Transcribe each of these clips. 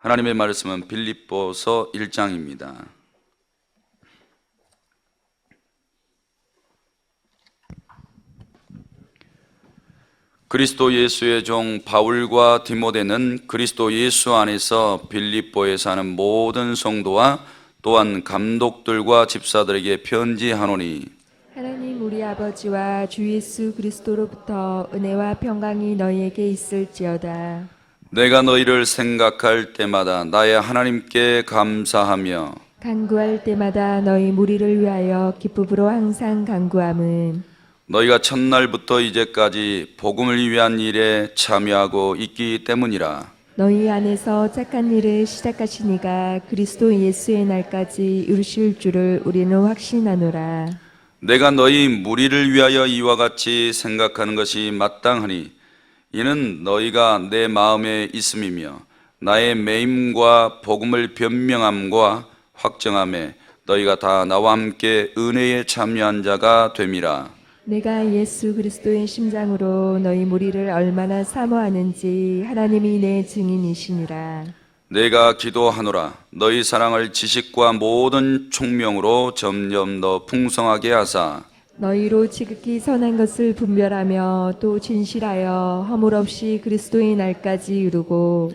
하나님의 말씀은 빌립보서 1장입니다. 그리스도 예수의 종 바울과 디모데는 그리스도 예수 안에서 빌립보에 사는 모든 성도와 또한 감독들과 집사들에게 편지하노니, 하나님 우리 아버지와 주 예수 그리스도로부터 은혜와 평강이 너희에게 있을지어다. 내가 너희를 생각할 때마다 나의 하나님께 감사하며 간구할 때마다 너희 무리를 위하여 기쁨으로 항상 간구함은 너희가 첫날부터 이제까지 복음을 위한 일에 참여하고 있기 때문이라. 너희 안에서 착한 일을 시작하신 이가 그리스도 예수의 날까지 이루실 줄을 우리는 확신하노라. 내가 너희 무리를 위하여 이와 같이 생각하는 것이 마땅하니 이는 너희가 내 마음에 있음이며 나의 매임과 복음을 변명함과 확정함에 너희가 다 나와 함께 은혜에 참여한 자가 됨이라. 내가 예수 그리스도의 심장으로 너희 무리를 얼마나 사모하는지 하나님이 내 증인이시니라. 내가 기도하노라. 너희 사랑을 지식과 모든 총명으로 점점 더 풍성하게 하사 너희로 지극히 선한 것을 분별하며 또 진실하여 허물 없이 그리스도의 날까지 이루고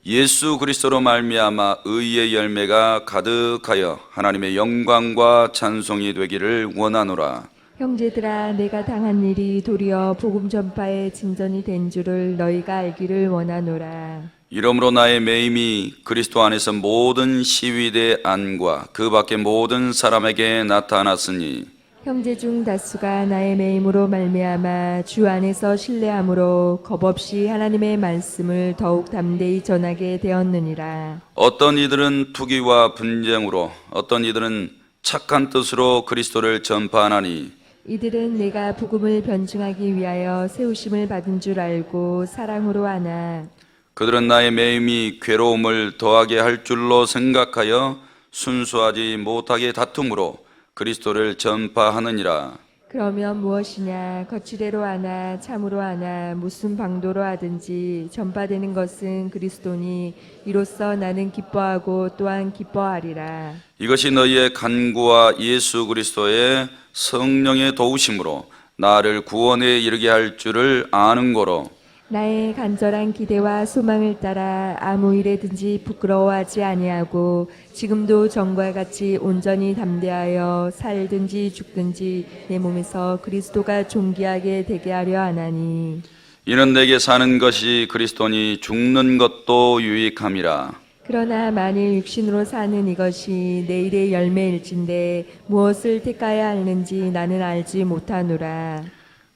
예수 그리스도로 말미암아 의의 열매가 가득하여 하나님의 영광과 찬송이 되기를 원하노라. 형제들아 내가 당한 일이 도리어 복음 전파의 진전이 된 줄을 너희가 알기를 원하노라. 이러므로 나의 매임이 그리스도 안에서 모든 시위대 안과 그 밖의 모든 사람에게 나타났으니 형제 중 다수가 나의 매임으로 말미암아 주 안에서 신뢰함으로 겁없이 하나님의 말씀을 더욱 담대히 전하게 되었느니라. 어떤 이들은 투기와 분쟁으로 어떤 이들은 착한 뜻으로 그리스도를 전파하나니 이들은 내가 복음을 변증하기 위하여 세우심을 받은 줄 알고 사랑으로 하나 그들은 나의 매임이 괴로움을 더하게 할 줄로 생각하여 순수하지 못하게 다툼으로 그리스도를 전파하느니라. 그러면 무엇이냐 거칠애로 하나 참으로 하나 무슨 방도로 하든지 전파되는 것은 그리스도니 이로써 나는 기뻐하고 또한 기뻐하리라. 이것이 너희의 간구와 예수 그리스도의 성령의 도우심으로 나를 구원에 이르게 할 줄을 아는 거로 나의 간절한 기대와 소망을 따라 아무 일에든지 부끄러워하지 아니하고 지금도 전과 같이 온전히 담대하여 살든지 죽든지 내 몸에서 그리스도가 존귀하게 되게 하려 하나니 이는 내게 사는 것이 그리스도니 죽는 것도 유익함이라. 그러나 만일 육신으로 사는 이것이 내일의 열매일진데 무엇을 택하여야 하는지 나는 알지 못하노라.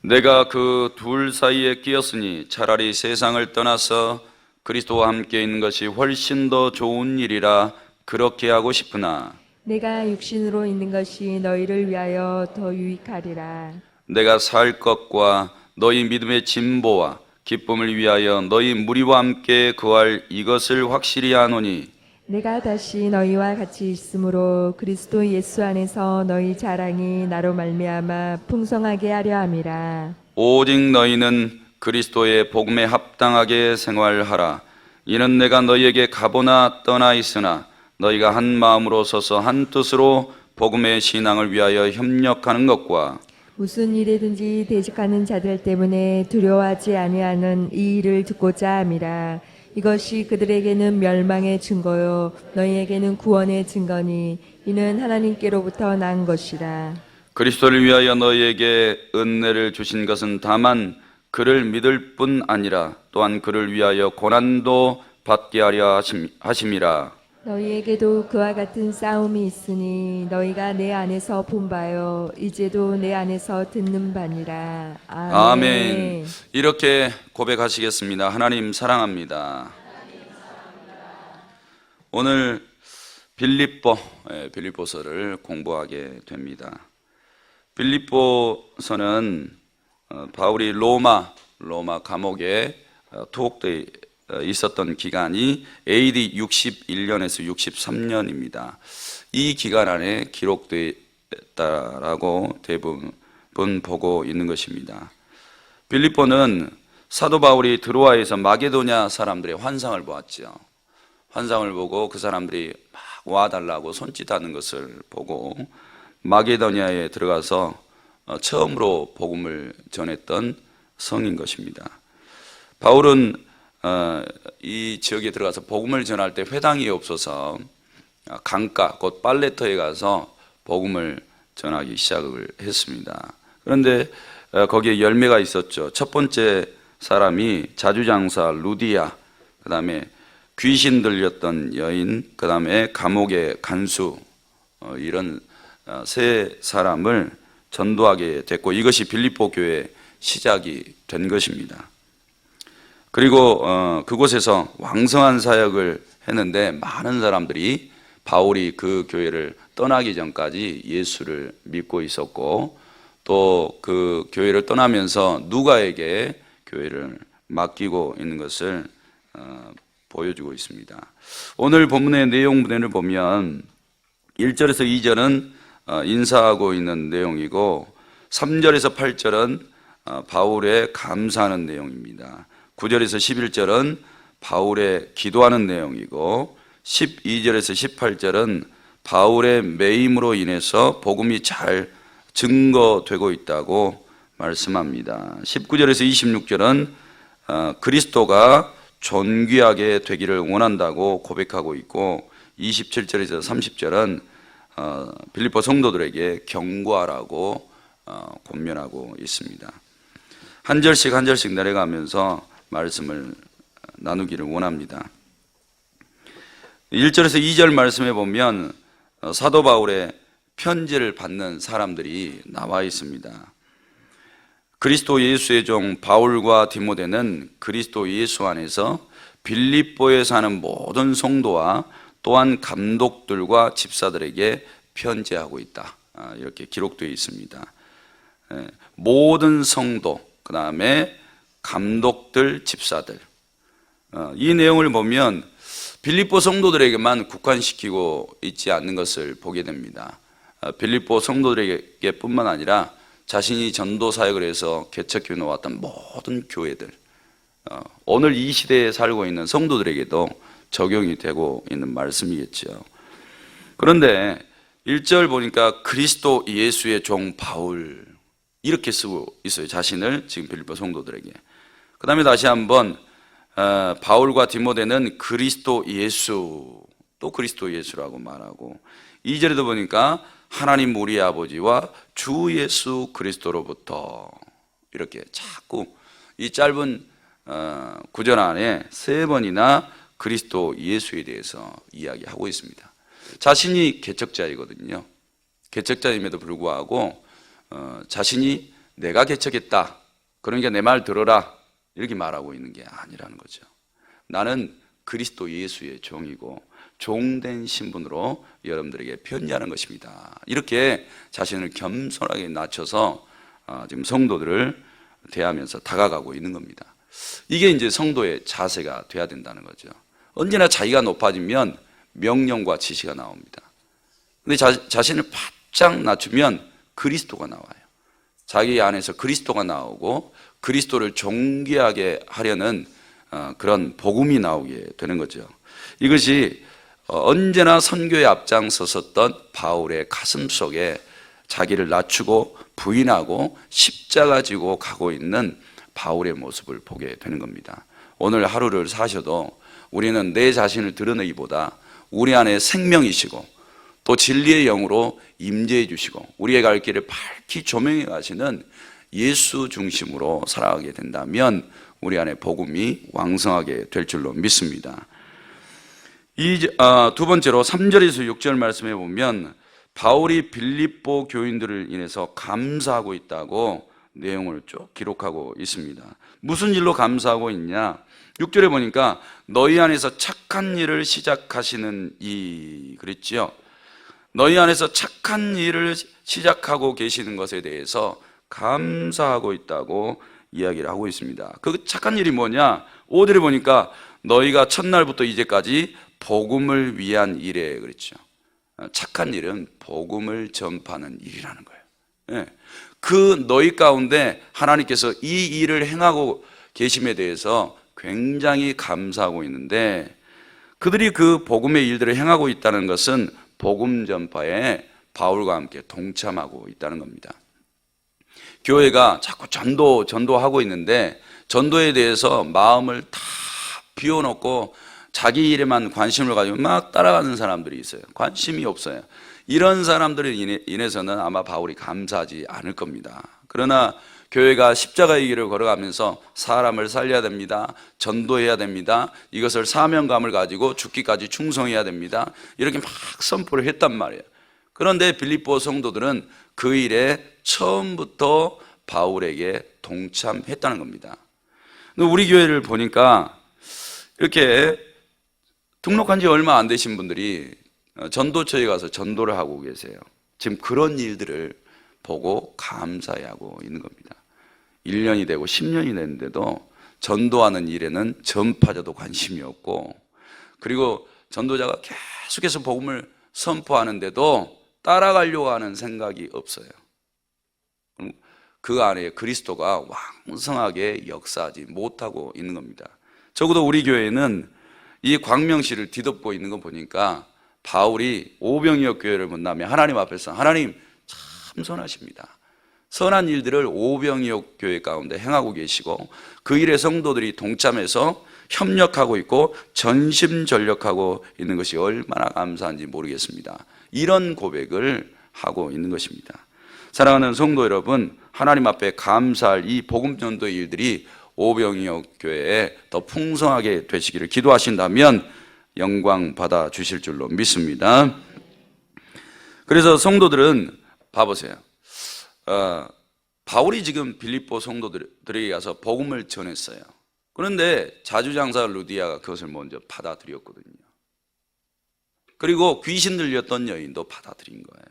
내가 그 둘 사이에 끼었으니 차라리 세상을 떠나서 그리스도와 함께 있는 것이 훨씬 더 좋은 일이라 그렇게 하고 싶으나 내가 육신으로 있는 것이 너희를 위하여 더 유익하리라. 내가 살 것과 너희 믿음의 진보와 기쁨을 위하여 너희 무리와 함께 거할 이것을 확실히 아노니 내가 다시 너희와 같이 있으므로 그리스도 예수 안에서 너희 자랑이 나로 말미암아 풍성하게 하려 함이라. 오직 너희는 그리스도의 복음에 합당하게 생활하라. 이는 내가 너희에게 가보나 떠나 있으나 너희가 한 마음으로 서서 한 뜻으로 복음의 신앙을 위하여 협력하는 것과 무슨 일이든지 대적하는 자들 때문에 두려워하지 아니하는 이 일을 듣고자 함이라. 이것이 그들에게는 멸망의 증거요 너희에게는 구원의 증거니 이는 하나님께로부터 난 것이라. 그리스도를 위하여 너희에게 은혜를 주신 것은 다만 그를 믿을 뿐 아니라 또한 그를 위하여 고난도 받게 하려 하심이라. 너희에게도 그와 같은 싸움이 있으니 너희가 내 안에서 본 바요 이제도 내 안에서 듣는 바니라. 아멘. 이렇게 고백하시겠습니다. 하나님 사랑합니다. 오늘 빌립보서를 공부하게 됩니다. 빌립보서는 바울이 로마 감옥에 투옥되어 있었던 기간이 AD 61년에서 63년입니다. 이 기간 안에 기록되었다라고 대부분 보고 있는 것입니다. 빌립보는 사도 바울이 드로아에서 마게도냐 사람들의 환상을 보았죠. 환상을 보고 그 사람들이 막 와달라고 손짓하는 것을 보고 마게도니아에 들어가서 처음으로 복음을 전했던 성인 것입니다. 바울은 이 지역에 들어가서 복음을 전할 때 회당이 없어서 강가 곧 빨레터에 가서 복음을 전하기 시작을 했습니다. 그런데 거기에 열매가 있었죠. 첫 번째 사람이 자주장사 루디아, 그 다음에 귀신 들렸던 여인, 그 다음에 감옥의 간수, 이런 세 사람을 전도하게 됐고 이것이 빌립보 교회의 시작이 된 것입니다. 그리고 그곳에서 왕성한 사역을 했는데 많은 사람들이 바울이 그 교회를 떠나기 전까지 예수를 믿고 있었고 또 그 교회를 떠나면서 누가에게 교회를 맡기고 있는 것을 보여주고 있습니다. 오늘 본문의 내용 분해를 보면 1절에서 2절은 인사하고 있는 내용이고 3절에서 8절은 바울의 감사하는 내용입니다. 9절에서 11절은 바울의 기도하는 내용이고 12절에서 18절은 바울의 매임으로 인해서 복음이 잘 증거되고 있다고 말씀합니다. 19절에서 26절은 그리스도가 존귀하게 되기를 원한다고 고백하고 있고 27절에서 30절은 빌립보 성도들에게 경고하라고 권면하고 있습니다. 한 절씩 한 절씩 내려가면서 말씀을 나누기를 원합니다. 1절에서 2절 말씀에 보면 사도 바울의 편지를 받는 사람들이 나와 있습니다. 그리스도 예수의 종 바울과 디모데는 그리스도 예수 안에서 빌립보에 사는 모든 성도와 또한 감독들과 집사들에게 편지하고 있다. 이렇게 기록되어 있습니다. 모든 성도, 그 다음에 감독들, 집사들. 이 내용을 보면 빌립보 성도들에게만 국한시키고 있지 않는 것을 보게 됩니다. 빌립보 성도들에게 뿐만 아니라 자신이 전도 사역을 해서 개척해 놓았던 모든 교회들, 오늘 이 시대에 살고 있는 성도들에게도 적용이 되고 있는 말씀이겠죠. 그런데 1절 보니까 그리스도 예수의 종 바울 이렇게 쓰고 있어요. 자신을 지금 빌립보 성도들에게. 그 다음에 다시 한번 바울과 디모데는 그리스도 예수, 또 그리스도 예수라고 말하고 2절에도 보니까 하나님 우리 아버지와 주 예수 그리스도로부터 이렇게 자꾸 이 짧은 구절 안에 3번이나 그리스도 예수에 대해서 이야기하고 있습니다. 자신이 개척자이거든요. 개척자임에도 불구하고 자신이 내가 개척했다, 그러니까 내 말 들어라, 이렇게 말하고 있는 게 아니라는 거죠. 나는 그리스도 예수의 종이고 종된 신분으로 여러분들에게 편지하는 것입니다. 이렇게 자신을 겸손하게 낮춰서 지금 성도들을 대하면서 다가가고 있는 겁니다. 이게 이제 성도의 자세가 돼야 된다는 거죠. 언제나 자기가 높아지면 명령과 지시가 나옵니다. 근데 자신을 바짝 낮추면 그리스도가 나와요. 자기 안에서 그리스도가 나오고 그리스도를 존귀하게 하려는 그런 복음이 나오게 되는 거죠. 이것이 언제나 선교에 앞장섰었던 바울의 가슴 속에 자기를 낮추고 부인하고 십자가 지고 가고 있는 바울의 모습을 보게 되는 겁니다. 오늘 하루를 사셔도 우리는 내 자신을 드러내기보다 우리 안에 생명이시고 또 진리의 영으로 임재해 주시고 우리의 갈 길을 밝히 조명해 가시는 예수 중심으로 살아가게 된다면 우리 안에 복음이 왕성하게 될 줄로 믿습니다. 두 번째로 3절에서 6절 말씀해 보면 바울이 빌립보 교인들을 인해서 감사하고 있다고 내용을 쭉 기록하고 있습니다. 무슨 일로 감사하고 있냐? 6절에 보니까 너희 안에서 착한 일을 시작하시는 이 그랬지요. 너희 안에서 착한 일을 시작하고 계시는 것에 대해서 감사하고 있다고 이야기를 하고 있습니다. 그 착한 일이 뭐냐? 5절에 보니까 너희가 첫날부터 이제까지 복음을 위한 일에 그랬죠. 착한 일은 복음을 전파하는 일이라는 거예요. 그 너희 가운데 하나님께서 이 일을 행하고 계심에 대해서 굉장히 감사하고 있는데 그들이 그 복음의 일들을 행하고 있다는 것은 복음 전파에 바울과 함께 동참하고 있다는 겁니다. 교회가 자꾸 전도하고 있는데 전도에 대해서 마음을 다 비워놓고 자기 일에만 관심을 가지고 막 따라가는 사람들이 있어요. 관심이 없어요. 이런 사람들을 인해서는 아마 바울이 감사하지 않을 겁니다. 그러나 교회가 십자가의 길을 걸어가면서 사람을 살려야 됩니다. 전도해야 됩니다. 이것을 사명감을 가지고 죽기까지 충성해야 됩니다. 이렇게 막 선포를 했단 말이에요. 그런데 빌립보 성도들은 그 일에 처음부터 바울에게 동참했다는 겁니다. 우리 교회를 보니까 이렇게 등록한 지 얼마 안 되신 분들이 전도처에 가서 전도를 하고 계세요. 지금 그런 일들을 보고 감사해하고 있는 겁니다. 1년이 되고 10년이 됐는데도 전도하는 일에는 전파자도 관심이 없고, 그리고 전도자가 계속해서 복음을 선포하는데도 따라가려고 하는 생각이 없어요. 그 안에 그리스도가 왕성하게 역사하지 못하고 있는 겁니다. 적어도 우리 교회는 이 광명시를 뒤덮고 있는 거 보니까 바울이 오병이어 교회를 만나면 하나님 앞에서 하나님 참 선하십니다. 선한 일들을 오병이어 교회 가운데 행하고 계시고 그 일에 성도들이 동참해서 협력하고 있고 전심전력하고 있는 것이 얼마나 감사한지 모르겠습니다. 이런 고백을 하고 있는 것입니다. 사랑하는 성도 여러분, 하나님 앞에 감사할 이 복음 전도의 일들이 오병이어 교회에 더 풍성하게 되시기를 기도하신다면 영광 받아 주실 줄로 믿습니다. 그래서 성도들은 봐보세요. 바울이 지금 빌립보 성도들에게 가서 복음을 전했어요. 그런데 자주장사 루디아가 그것을 먼저 받아들였거든요. 그리고 귀신 들렸던 여인도 받아들인 거예요.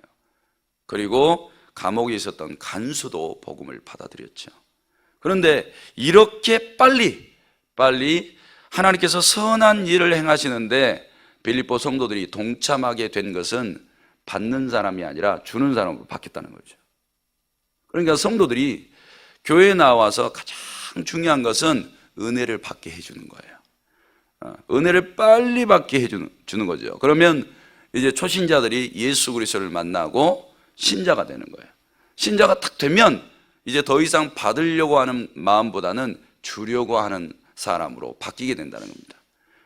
그리고 감옥에 있었던 간수도 복음을 받아들였죠. 그런데 이렇게 빨리 하나님께서 선한 일을 행하시는데 빌립보 성도들이 동참하게 된 것은 받는 사람이 아니라 주는 사람으로 바뀌었다는 거죠. 그러니까 성도들이 교회에 나와서 가장 중요한 것은 은혜를 받게 해주는 거예요. 은혜를 빨리 받게 해주는 거죠. 그러면 이제 초신자들이 예수 그리스도를 만나고 신자가 되는 거예요. 신자가 딱 되면 이제 더 이상 받으려고 하는 마음보다는 주려고 하는 사람으로 바뀌게 된다는 겁니다.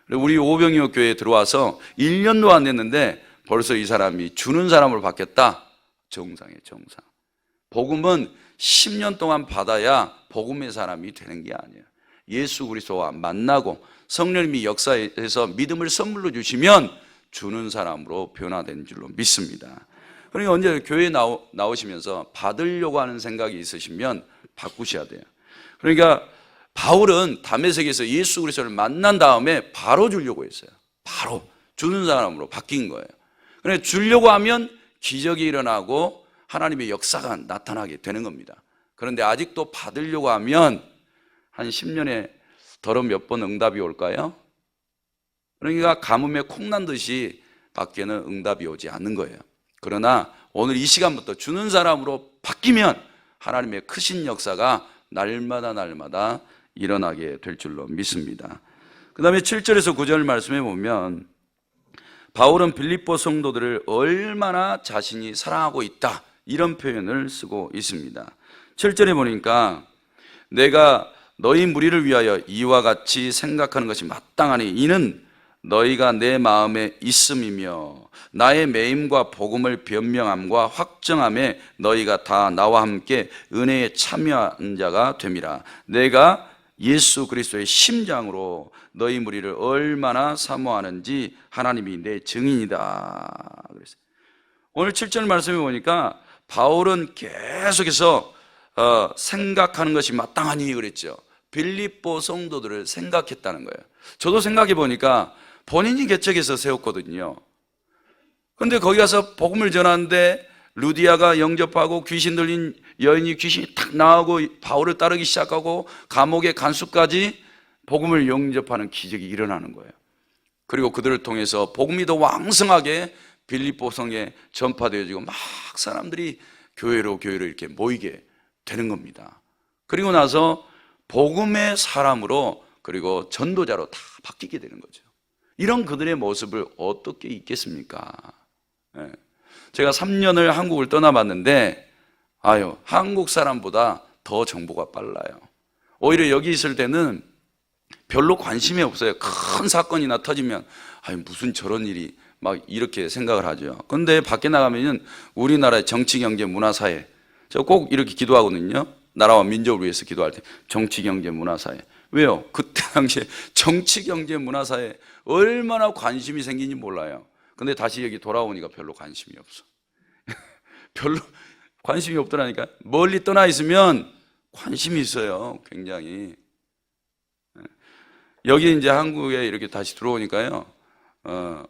우리 오병이어 교회에 들어와서 1년도 안 됐는데 벌써 이 사람이 주는 사람으로 바뀌었다. 정상이에요, 정상. 복음은 10년 동안 받아야 복음의 사람이 되는 게 아니에요. 예수 그리스도와 만나고 성령님이 역사해서 믿음을 선물로 주시면 주는 사람으로 변화된 줄로 믿습니다. 그러니까 언제 교회에 나오시면서 받으려고 하는 생각이 있으시면 바꾸셔야 돼요. 그러니까 바울은 다메섹에서 예수 그리스도를 만난 다음에 바로 주려고 했어요. 바로 주는 사람으로 바뀐 거예요. 그러니까 주려고 하면 기적이 일어나고 하나님의 역사가 나타나게 되는 겁니다. 그런데 아직도 받으려고 하면 한 10년에 더러 몇 번 응답이 올까요? 그러니까 가뭄에 콩난 듯이 밖에는 응답이 오지 않는 거예요. 그러나 오늘 이 시간부터 주는 사람으로 바뀌면 하나님의 크신 역사가 날마다 일어나게 될 줄로 믿습니다. 그 다음에 7절에서 9절 말씀해 보면 바울은 빌립보 성도들을 얼마나 자신이 사랑하고 있다 이런 표현을 쓰고 있습니다. 7절에 보니까 내가 너희 무리를 위하여 이와 같이 생각하는 것이 마땅하니 이는 너희가 내 마음에 있음이며 나의 매임과 복음을 변명함과 확정함에 너희가 다 나와 함께 은혜에 참여한 자가 됨이라. 내가 예수 그리스도의 심장으로 너희 무리를 얼마나 사모하는지 하나님이 내 증인이다. 그랬어요. 오늘 7절 말씀에 보니까 바울은 계속해서 생각하는 것이 마땅하니 그랬죠. 빌립보 성도들을 생각했다는 거예요. 저도 생각해 보니까 본인이 개척해서 세웠거든요. 그런데 거기 가서 복음을 전하는데 루디아가 영접하고 귀신 들린 여인이 귀신이 탁 나오고 바울을 따르기 시작하고 감옥의 간수까지 복음을 영접하는 기적이 일어나는 거예요. 그리고 그들을 통해서 복음이 더 왕성하게 빌립보 성에 전파되어지고 막 사람들이 교회로 이렇게 모이게 되는 겁니다. 그리고 나서 복음의 사람으로 그리고 전도자로 다 바뀌게 되는 거죠. 이런 그들의 모습을 어떻게 잊겠습니까? 예. 제가 3년을 한국을 떠나봤는데 한국 사람보다 더 정보가 빨라요. 오히려 여기 있을 때는 별로 관심이 없어요. 큰 사건이나 터지면 무슨 저런 일이 막 이렇게 생각을 하죠. 그런데 밖에 나가면은 우리나라의 정치, 경제, 문화, 사회, 저 꼭 이렇게 기도하거든요. 나라와 민족을 위해서 기도할 때 정치, 경제, 문화, 사회. 왜요? 그때 당시에 정치, 경제, 문화, 사회 얼마나 관심이 생긴지 몰라요. 근데 다시 여기 돌아오니까 별로 관심이 없어. 별로 관심이 없더라니까. 멀리 떠나 있으면 관심이 있어요. 굉장히. 여기 이제 한국에 이렇게 다시 들어오니까요.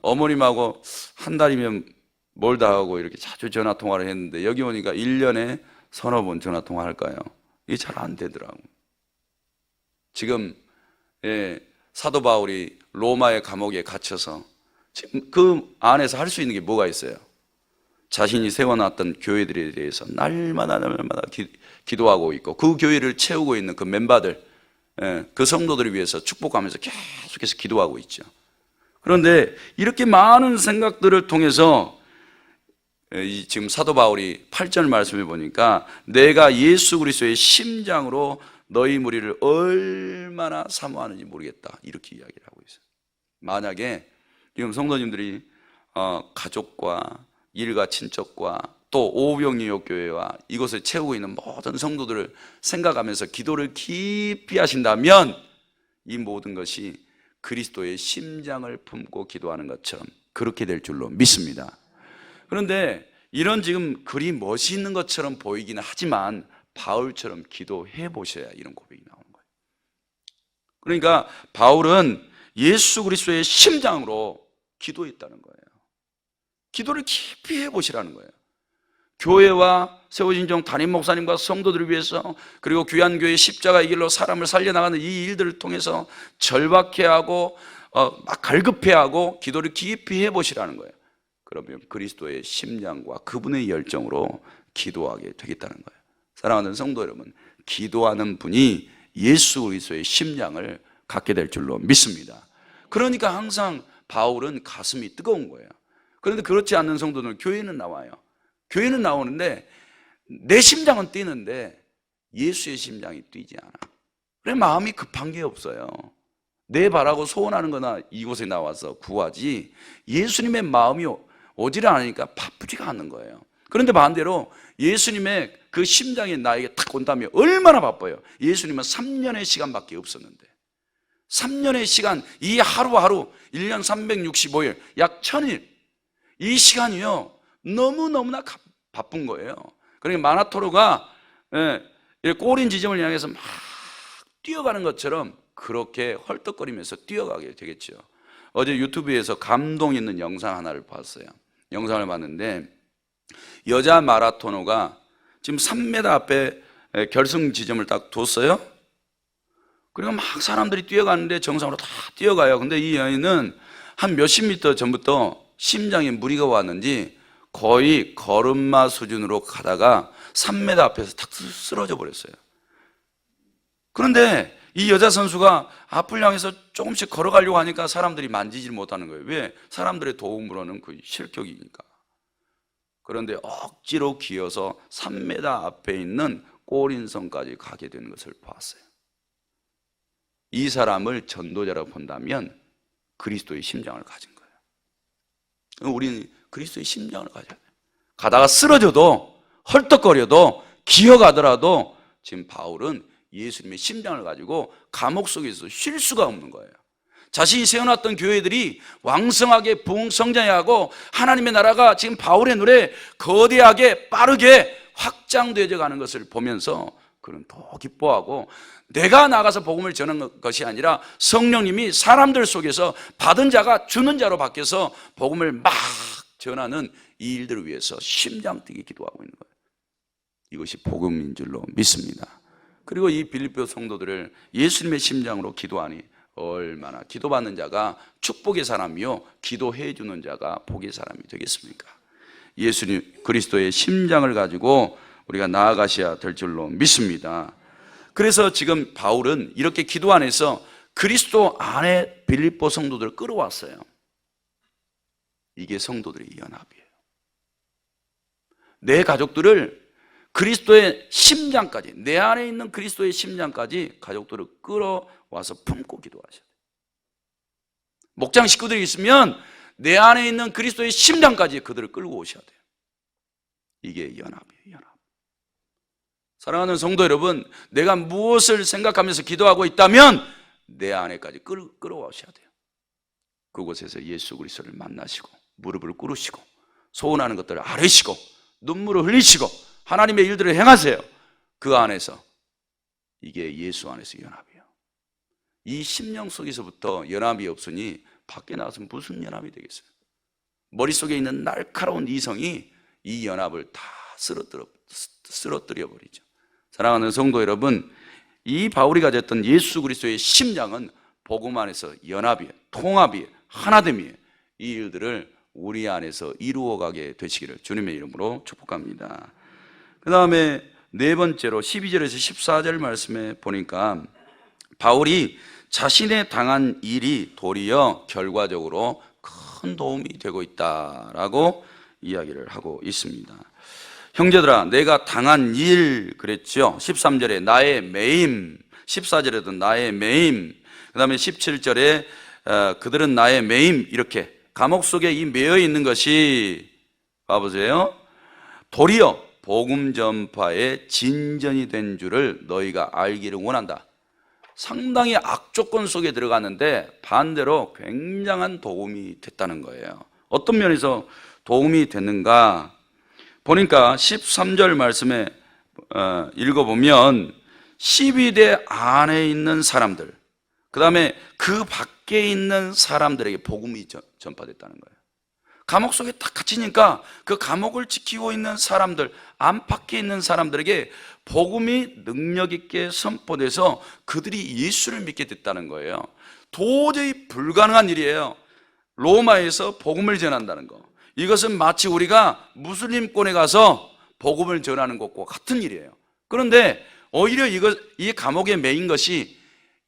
어머님하고 한 달이면 멀다 하고 이렇게 자주 전화 통화를 했는데 여기 오니까 1년에 서너 번 전화 통화할까요? 이게 잘 안 되더라고. 지금 사도 바울이 로마의 감옥에 갇혀서 지금 그 안에서 할 수 있는 게 뭐가 있어요? 자신이 세워놨던 교회들에 대해서 날마다 기도하고 있고 그 교회를 채우고 있는 그 멤버들, 그 성도들을 위해서 축복하면서 계속해서 기도하고 있죠. 그런데 이렇게 많은 생각들을 통해서 지금 사도 바울이 8절 말씀해 보니까 내가 예수 그리스도의 심장으로 너희 무리를 얼마나 사모하는지 모르겠다, 이렇게 이야기를 하고 있어요. 만약에 지금 성도님들이 가족과 일가 친척과 또 오병이어교회와 이곳을 채우고 있는 모든 성도들을 생각하면서 기도를 깊이 하신다면 이 모든 것이 그리스도의 심장을 품고 기도하는 것처럼 그렇게 될 줄로 믿습니다. 그런데 이런 지금 글이 멋있는 것처럼 보이기는 하지만 바울처럼 기도해 보셔야 이런 고백이 나오는 거예요. 그러니까 바울은 예수 그리스도의 심장으로 기도했다는 거예요. 기도를 깊이 해보시라는 거예요. 교회와 세워진정 담임 목사님과 성도들을 위해서, 그리고 귀한교회 십자가의 길로 사람을 살려나가는 이 일들을 통해서 절박해하고 막 갈급해하고 기도를 깊이 해보시라는 거예요. 그러면 그리스도의 심장과 그분의 열정으로 기도하게 되겠다는 거예요. 사랑하는 성도 여러분, 기도하는 분이 예수 그리스도의 심장을 갖게 될 줄로 믿습니다. 그러니까 항상 바울은 가슴이 뜨거운 거예요. 그런데 그렇지 않는 성도들은 교회는 나와요. 교회는 나오는데 내 심장은 뛰는데 예수의 심장이 뛰지 않아. 그래 마음이 급한 게 없어요. 내 바라고 소원하는 거나 이곳에 나와서 구하지 예수님의 마음이 오지를 않으니까 바쁘지가 않는 거예요. 그런데 반대로 예수님의 그 심장이 나에게 탁 온다면 얼마나 바빠요. 예수님은 3년의 시간밖에 없었는데 3년의 시간, 이 하루하루 1년 365일 약 1000일, 이 시간이요 너무너무나 바쁜 거예요. 그러니까 마나토로가 꼬린 지점을 향해서 막 뛰어가는 것처럼 그렇게 헐떡거리면서 뛰어가게 되겠죠. 어제 유튜브에서 감동 있는 영상 하나를 봤어요. 영상을 봤는데 여자 마라토너가 지금 3m 앞에 결승 지점을 딱 뒀어요. 그리고 막 사람들이 뛰어가는데 정상으로 다 뛰어가요. 근데 이 여인은 한 몇십 미터 전부터 심장에 무리가 왔는지 거의 걸음마 수준으로 가다가 3m 앞에서 탁 쓰러져 버렸어요. 그런데 이 여자 선수가 앞을 향해서 조금씩 걸어가려고 하니까 사람들이 만지질 못하는 거예요. 왜? 사람들의 도움으로는 그 실격이니까. 그런데 억지로 기어서 3m 앞에 있는 꼬린성까지 가게 되는 것을 봤어요. 이 사람을 전도자라고 본다면 그리스도의 심장을 가진 거예요. 우리는 그리스도의 심장을 가져야 돼요. 가다가 쓰러져도 헐떡거려도 기어가더라도 지금 바울은 예수님의 심장을 가지고 감옥 속에서 쉴 수가 없는 거예요. 자신이 세워놨던 교회들이 왕성하게 부흥성장하고 하나님의 나라가 지금 바울의 눈에 거대하게 빠르게 확장되어 가는 것을 보면서 그는 더 기뻐하고, 내가 나가서 복음을 전하는 것이 아니라 성령님이 사람들 속에서 받은 자가 주는 자로 바뀌어서 복음을 막 전하는 이 일들을 위해서 심장 뛰게 기도하고 있는 거예요. 이것이 복음인 줄로 믿습니다. 그리고 이 빌립보 성도들을 예수님의 심장으로 기도하니 얼마나 기도받는 자가 축복의 사람이요 기도해 주는 자가 복의 사람이 되겠습니까? 예수님 그리스도의 심장을 가지고 우리가 나아가셔야 될 줄로 믿습니다. 그래서 지금 바울은 이렇게 기도 안에서 그리스도 안에 빌립보 성도들을 끌어왔어요. 이게 성도들의 연합이에요. 내 가족들을 그리스도의 심장까지, 내 안에 있는 그리스도의 심장까지 가족들을 끌어와서 품고 기도하셔야 돼요. 목장 식구들이 있으면 내 안에 있는 그리스도의 심장까지 그들을 끌고 오셔야 돼요. 이게 연합이에요, 연합. 사랑하는 성도 여러분, 내가 무엇을 생각하면서 기도하고 있다면 내 안에까지 끌어오셔야 돼요. 그곳에서 예수 그리스도를 만나시고 무릎을 꿇으시고 소원하는 것들을 아뢰시고 눈물을 흘리시고 하나님의 일들을 행하세요. 그 안에서, 이게 예수 안에서 연합이에요. 이 심령 속에서부터 연합이 없으니 밖에 나가서 무슨 연합이 되겠어요? 머릿속에 있는 날카로운 이성이 이 연합을 다 쓰러뜨려 버리죠. 사랑하는 성도 여러분, 이 바울이 가졌던 예수 그리스도의 심장은 복음 안에서 연합이에요, 통합이에요, 하나됨이에요. 이 일들을 우리 안에서 이루어가게 되시기를 주님의 이름으로 축복합니다. 그 다음에 네 번째로 12절에서 14절 말씀에 보니까 바울이 자신의 당한 일이 도리어 결과적으로 큰 도움이 되고 있다라고 이야기를 하고 있습니다. 형제들아, 내가 당한 일 그랬죠. 13절에 나의 매임, 14절에도 나의 매임, 그 다음에 17절에 그들은 나의 매임, 이렇게 감옥 속에 이 매여 있는 것이, 봐보세요, 도리어 복음 전파의 진전이 된 줄을 너희가 알기를 원한다. 상당히 악조건 속에 들어갔는데 반대로 굉장한 도움이 됐다는 거예요. 어떤 면에서 도움이 됐는가 보니까 13절 말씀에 읽어보면 12대 안에 있는 사람들, 그 다음에 그 밖에 있는 사람들에게 복음이 전파됐다는 거예요. 감옥 속에 딱 갇히니까 그 감옥을 지키고 있는 사람들, 안팎에 있는 사람들에게 복음이 능력 있게 선포돼서 그들이 예수를 믿게 됐다는 거예요. 도저히 불가능한 일이에요. 로마에서 복음을 전한다는 거, 이것은 마치 우리가 무슬림권에 가서 복음을 전하는 것과 같은 일이에요. 그런데 오히려 이 감옥에 매인 것이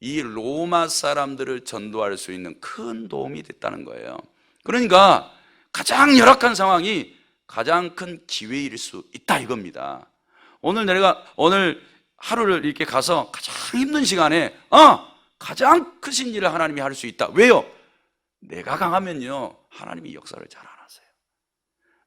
이 로마 사람들을 전도할 수 있는 큰 도움이 됐다는 거예요. 그러니까 가장 열악한 상황이 가장 큰 기회일 수 있다, 이겁니다. 오늘 하루를 이렇게 가서 가장 힘든 시간에 가장 크신 일을 하나님이 할 수 있다. 왜요? 내가 강하면요, 하나님이 역사를 잘 안 하세요.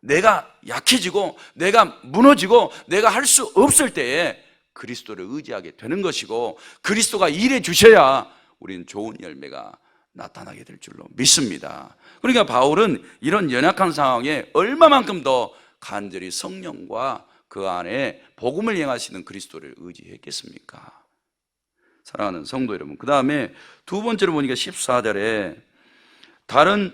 내가 약해지고 내가 무너지고 내가 할 수 없을 때에 그리스도를 의지하게 되는 것이고, 그리스도가 일해 주셔야 우리는 좋은 열매가 나타나게 될 줄로 믿습니다. 그러니까 바울은 이런 연약한 상황에 얼마만큼 더 간절히 성령과 그 안에 복음을 행하시는 그리스도를 의지했겠습니까? 사랑하는 성도 여러분, 그 다음에 두 번째로 보니까 14절에 다른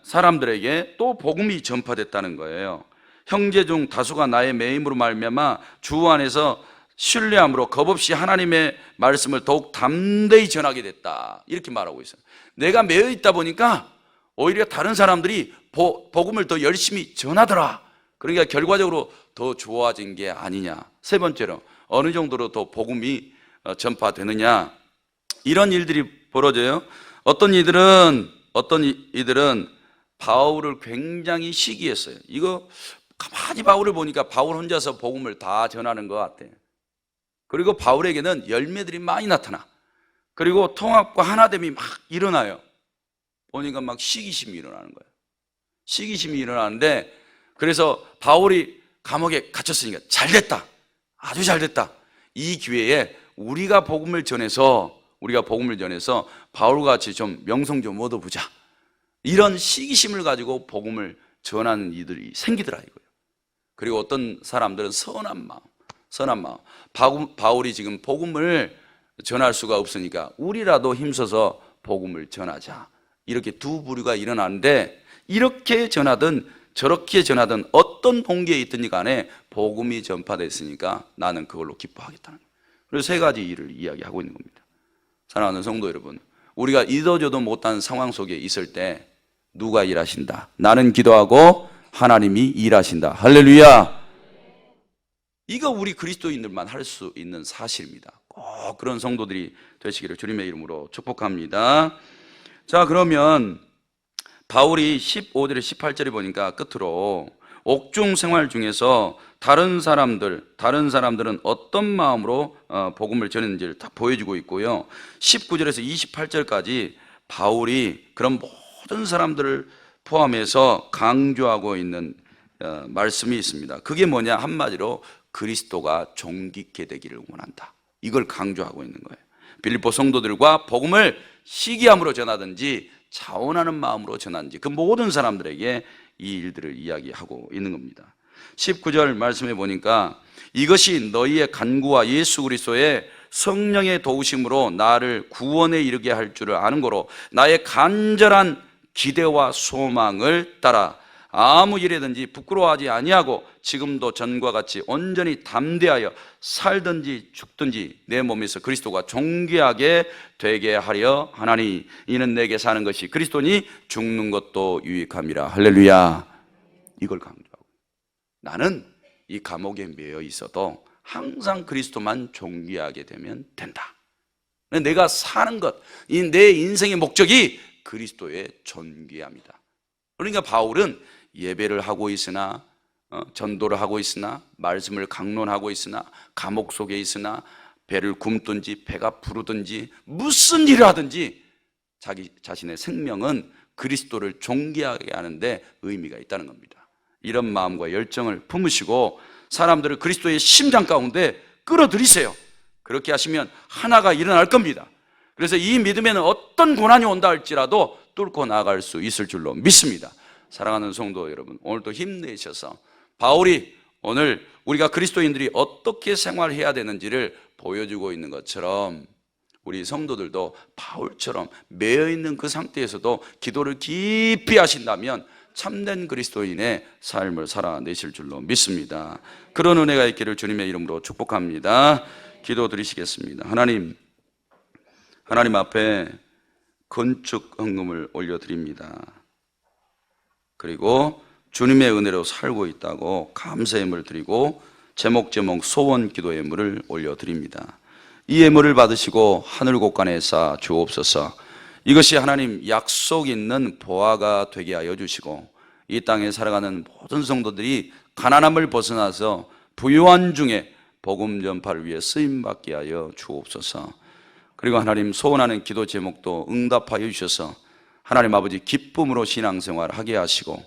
사람들에게 또 복음이 전파됐다는 거예요. 형제 중 다수가 나의 매임으로 말미암아 주 안에서 신뢰함으로 겁없이 하나님의 말씀을 더욱 담대히 전하게 됐다, 이렇게 말하고 있어요. 내가 매여 있다 보니까 오히려 다른 사람들이 복음을 더 열심히 전하더라. 그러니까 결과적으로 더 좋아진 게 아니냐. 세 번째로, 어느 정도로 더 복음이 전파되느냐, 이런 일들이 벌어져요. 어떤 이들은 바울을 굉장히 시기했어요. 이거 가만히 바울을 보니까 바울 혼자서 복음을 다 전하는 것 같아요. 그리고 바울에게는 열매들이 많이 나타나. 그리고 통합과 하나됨이 막 일어나요. 보니까 막 시기심이 일어나는 거예요. 시기심이 일어나는데, 그래서 바울이 감옥에 갇혔으니까 잘됐다, 아주 잘됐다, 이 기회에 우리가 복음을 전해서 바울과 같이 좀 명성 좀 얻어보자, 이런 시기심을 가지고 복음을 전하는 이들이 생기더라 이거예요. 그리고 어떤 사람들은 선한 마음, 바울이 지금 복음을 전할 수가 없으니까 우리라도 힘써서 복음을 전하자, 이렇게 두 부류가 일어나는데, 이렇게 전하든 저렇게 전하든 어떤 동기에 있든지 간에 복음이 전파됐으니까 나는 그걸로 기뻐하겠다는 거예요. 그래서 세 가지 일을 이야기하고 있는 겁니다. 사랑하는 성도 여러분, 우리가 잊어줘도 못한 상황 속에 있을 때 누가 일하신다? 나는 기도하고 하나님이 일하신다. 할렐루야. 이거 우리 그리스도인들만 할 수 있는 사실입니다. 꼭 그런 성도들이 되시기를 주님의 이름으로 축복합니다. 자, 그러면 바울이 15절에 18절에 보니까 끝으로 옥중 생활 중에서 다른 사람들은 어떤 마음으로 복음을 전했는지를 다 보여주고 있고요. 19절에서 28절까지 바울이 그런 모든 사람들을 포함해서 강조하고 있는 말씀이 있습니다. 그게 뭐냐? 한마디로 그리스도가 존귀케 되기를 원한다. 이걸 강조하고 있는 거예요. 빌립보 성도들과 복음을 시기함으로 전하든지 자원하는 마음으로 전하든지 그 모든 사람들에게 이 일들을 이야기하고 있는 겁니다. 19절 말씀해 보니까 이것이 너희의 간구와 예수 그리스도의 성령의 도우심으로 나를 구원에 이르게 할 줄을 아는 거로 나의 간절한 기대와 소망을 따라 아무 일이든지 부끄러워하지 아니하고 지금도 전과 같이 온전히 담대하여 살든지 죽든지 내 몸에서 그리스도가 존귀하게 되게 하려 하나니 이는 내게 사는 것이 그리스도니 죽는 것도 유익함이라. 할렐루야. 이걸 강조하고 나는 이 감옥에 매여 있어도 항상 그리스도만 존귀하게 되면 된다. 내가 사는 것, 이 내 인생의 목적이 그리스도의 존귀함이다. 그러니까 바울은 예배를 하고 있으나 전도를 하고 있으나 말씀을 강론하고 있으나 감옥 속에 있으나 배를 굶든지 배가 부르든지 무슨 일을 하든지 자기 자신의 생명은 그리스도를 존귀하게 하는데 의미가 있다는 겁니다. 이런 마음과 열정을 품으시고 사람들을 그리스도의 심장 가운데 끌어들이세요. 그렇게 하시면 하나가 일어날 겁니다. 그래서 이 믿음에는 어떤 고난이 온다 할지라도 뚫고 나아갈 수 있을 줄로 믿습니다. 사랑하는 성도 여러분, 오늘도 힘내셔서 바울이 오늘 우리가 그리스도인들이 어떻게 생활해야 되는지를 보여주고 있는 것처럼 우리 성도들도 바울처럼 매여있는 그 상태에서도 기도를 깊이 하신다면 참된 그리스도인의 삶을 살아내실 줄로 믿습니다. 그런 은혜가 있기를 주님의 이름으로 축복합니다. 기도 드리시겠습니다. 하나님 앞에 건축 헌금을 올려드립니다. 그리고 주님의 은혜로 살고 있다고 감사 예물 드리고 제목 소원 기도 예물을 올려드립니다. 이 예물을 받으시고 하늘 곳간에 쌓아 주옵소서. 이것이 하나님 약속 있는 보화가 되게 하여 주시고 이 땅에 살아가는 모든 성도들이 가난함을 벗어나서 부유한 중에 복음 전파를 위해 쓰임받게 하여 주옵소서. 그리고 하나님 소원하는 기도 제목도 응답하여 주셔서 하나님 아버지 기쁨으로 신앙생활을 하게 하시고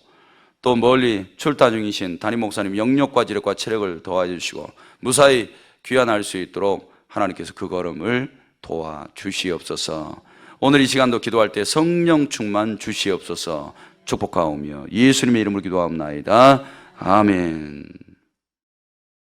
또 멀리 출타 중이신 담임 목사님 영력과 지력과 체력을 도와주시고 무사히 귀환할 수 있도록 하나님께서 그 걸음을 도와주시옵소서. 오늘 이 시간도 기도할 때 성령 충만 주시옵소서. 축복하오며 예수님의 이름으로 기도하옵나이다. 아멘.